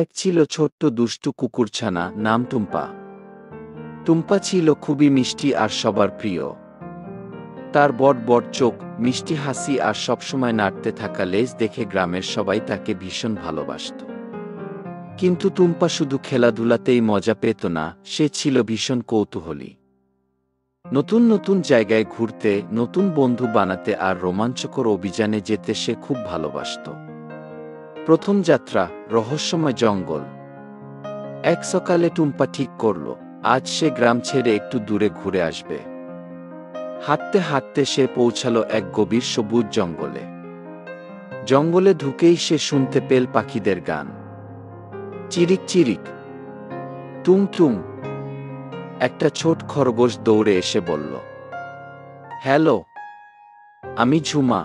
এক ছিল ছোট্ট দুষ্টু কুকুরছানা, নাম টুম্পা। টুম্পা ছিল খুবই মিষ্টি আর সবার প্রিয়। তার বড় বড় চোখ, মিষ্টি হাসি আর সবসময় নাড়তে থাকা লেজ দেখে গ্রামের সবাই তাকে ভীষণ ভালোবাসত। কিন্তু টুম্পা শুধু খেলাধুলাতেই মজা পেত না, সে ছিল ভীষণ কৌতূহলী। নতুন নতুন জায়গায় ঘুরতে, নতুন বন্ধু বানাতে আর রোমাঞ্চকর অভিযানে যেতে সে খুব ভালোবাসত। প্রথম যাত্রা, রহস্যময় জঙ্গল। এক সকালে টুম্পা ঠিক করল, আজ সে গ্রাম ছেড়ে একটু দূরে ঘুরে আসবে। হাঁটতে হাঁটতে সে পৌঁছালো এক গভীর সবুজ জঙ্গলে। জঙ্গলে ঢুকেই সে শুনতে পেল পাখিদের গান। চিরিক চিরিক, টুং টুং। একটা ছোট খরগোশ দৌড়ে এসে বলল, হ্যালো, আমি ঝুমা।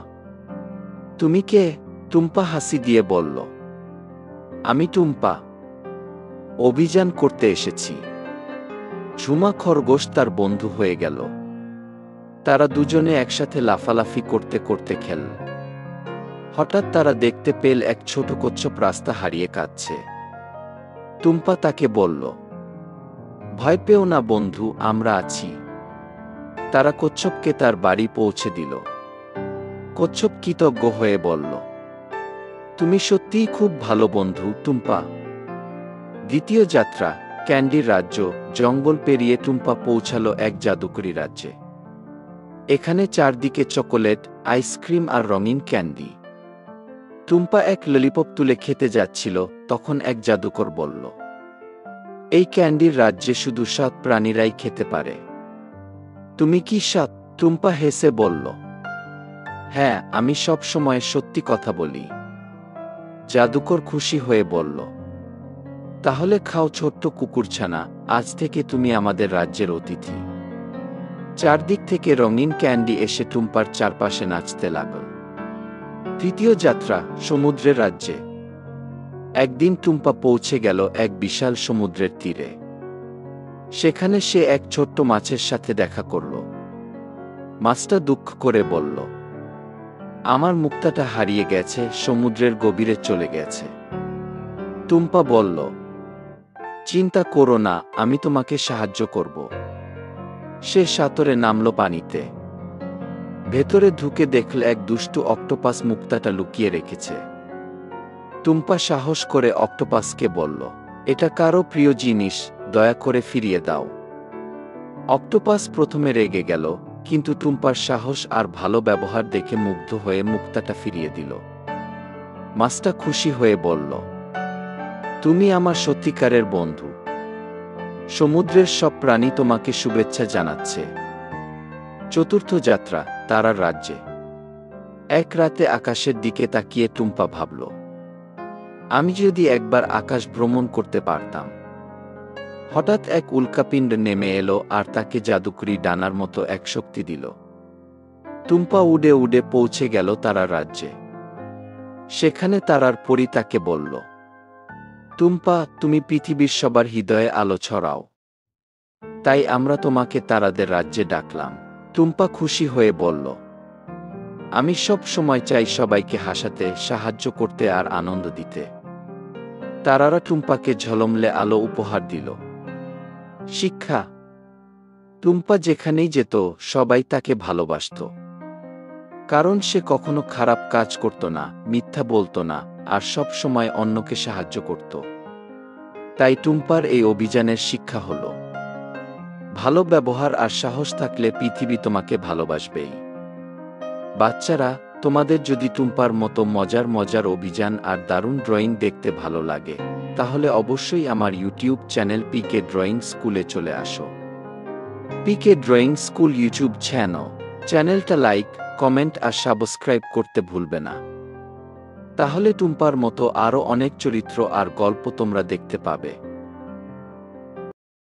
তুমি কে? টুম্পা হাসি দিয়ে বলল, আমি টুম্পা, অভিযান করতে এসেছি। ঝুমা খরগোশ তার বন্ধু হয়ে গেল। তারা দুজনে একসাথে লাফালাফি করতে করতে খেল। হঠাৎ তারা দেখতে পেল এক ছোট কচ্ছপ রাস্তা হারিয়ে কাঁদছে। টুম্পা তাকে বলল, ভয় পেও না বন্ধু, আমরা আছি। তারা কচ্ছপকে তার বাড়ি পৌঁছে দিল। কচ্ছপ কৃতজ্ঞ হয়ে বলল, তুমি সত্যিই খুব ভালো বন্ধু টুম্পা। দ্বিতীয় যাত্রা, ক্যান্ডির রাজ্য। জঙ্গল পেরিয়ে টুম্পা পৌঁছালো এক জাদুকরি রাজ্যে। এখানে চারদিকে চকোলেট, আইসক্রিম আর রঙিন ক্যান্ডি। টুম্পা এক ললিপপ তুলে খেতে যাচ্ছিল, তখন এক জাদুকর বলল, এই ক্যান্ডির রাজ্যে শুধু সৎ প্রাণীরাই খেতে পারে। তুমি কি সৎ? টুম্পা হেসে বলল, হ্যাঁ, আমি সব সময় সত্যি কথা বলি। জাদুকর খুশি হয়ে বলল, তাহলে খাও ছোট্ট কুকুরছানা, আজ থেকে তুমি আমাদের রাজ্যের অতিথি। চারদিক থেকে রঙিন ক্যান্ডি এসে টুম্পার চারপাশে নাচতে লাগল। তৃতীয় যাত্রা, সমুদ্রের রাজ্যে। একদিন টুম্পা পৌঁছে গেল এক বিশাল সমুদ্রের তীরে। সেখানে সে এক ছোট্ট মাছের সাথে দেখা করল। মাছটা দুঃখ করে বলল, আমার মুক্তাটা হারিয়ে গেছে, সমুদ্রের গভীরে চলে গেছে। টুম্পা বলল, চিন্তা করো না, আমি তোমাকে সাহায্য করব। সে সাঁতরে নামল পানিতে। ভেতরে ঢুকে দেখল এক দুষ্টু অক্টোপাস মুক্তাটা লুকিয়ে রেখেছে। টুম্পা সাহস করে অক্টোপাসকে বলল, এটা কারো প্রিয় জিনিস, দয়া করে ফিরিয়ে দাও। অক্টোপাস প্রথমে রেগে গেল, কিন্তু টুম্পার সাহস আর ভালো ব্যবহার দেখে মুগ্ধ হয়ে মুক্তাটা ফিরিয়ে দিল। মাছটা খুশি হয়ে বলল, তুমি আমার সত্যিকারের বন্ধু। সমুদ্রের সব প্রাণী তোমাকে শুভেচ্ছা জানাচ্ছে। চতুর্থ যাত্রা, তারার রাজ্যে। এক রাতে আকাশের দিকে তাকিয়ে টুম্পা ভাবল, আমি যদি একবার আকাশ ভ্রমণ করতে পারতাম। হঠাৎ এক উল্কাপিণ্ড নেমে এলো আর তাকে জাদুকরি ডানার মতো এক শক্তি দিল। টুম্পা উড়ে উড়ে পৌঁছে গেল তারার রাজ্যে। সেখানে তারার পরী তাকে বলল, টুম্পা, তুমি পৃথিবীর সবার হৃদয়ে আলো ছড়াও, তাই আমরা তোমাকে তারাদের রাজ্যে ডাকলাম। টুম্পা খুশি হয়ে বলল, আমি সব সময় চাই সবাইকে হাসাতে, সাহায্য করতে আর আনন্দ দিতে। তারারা টুম্পাকে ঝলমলে আলো উপহার দিল। শিক্ষা, টুম্পা যেখানেই যেত সবাই তাকে ভালোবাসত। কারণ সে কখনো খারাপ কাজ করত না, মিথ্যা বলতো না, আর সব সময় অন্যকে সাহায্য করত। তাই টুম্পার এই অভিযানের শিক্ষা হল, ভালো ব্যবহার আর সাহস থাকলে পৃথিবী তোমাকে ভালোবাসবেই। বাচ্চারা, তোমাদের যদি টুম্পার মতো মজার মজার অভিযান আর দারুণ ড্রয়িং দেখতে ভালো লাগে, তাহলে অবশ্যই আমার ইউটিউব চ্যানেল পিকে ড্রয়িং স্কুলে চলে আসো। পিকে ড্রয়িং স্কুল ইউটিউব চ্যানেলটা লাইক, কমেন্ট আর সাবস্ক্রাইব করতে ভুলবে না। তাহলে টুম্পার মতো আরও অনেক চরিত্র আর গল্প তোমরা দেখতে পাবে।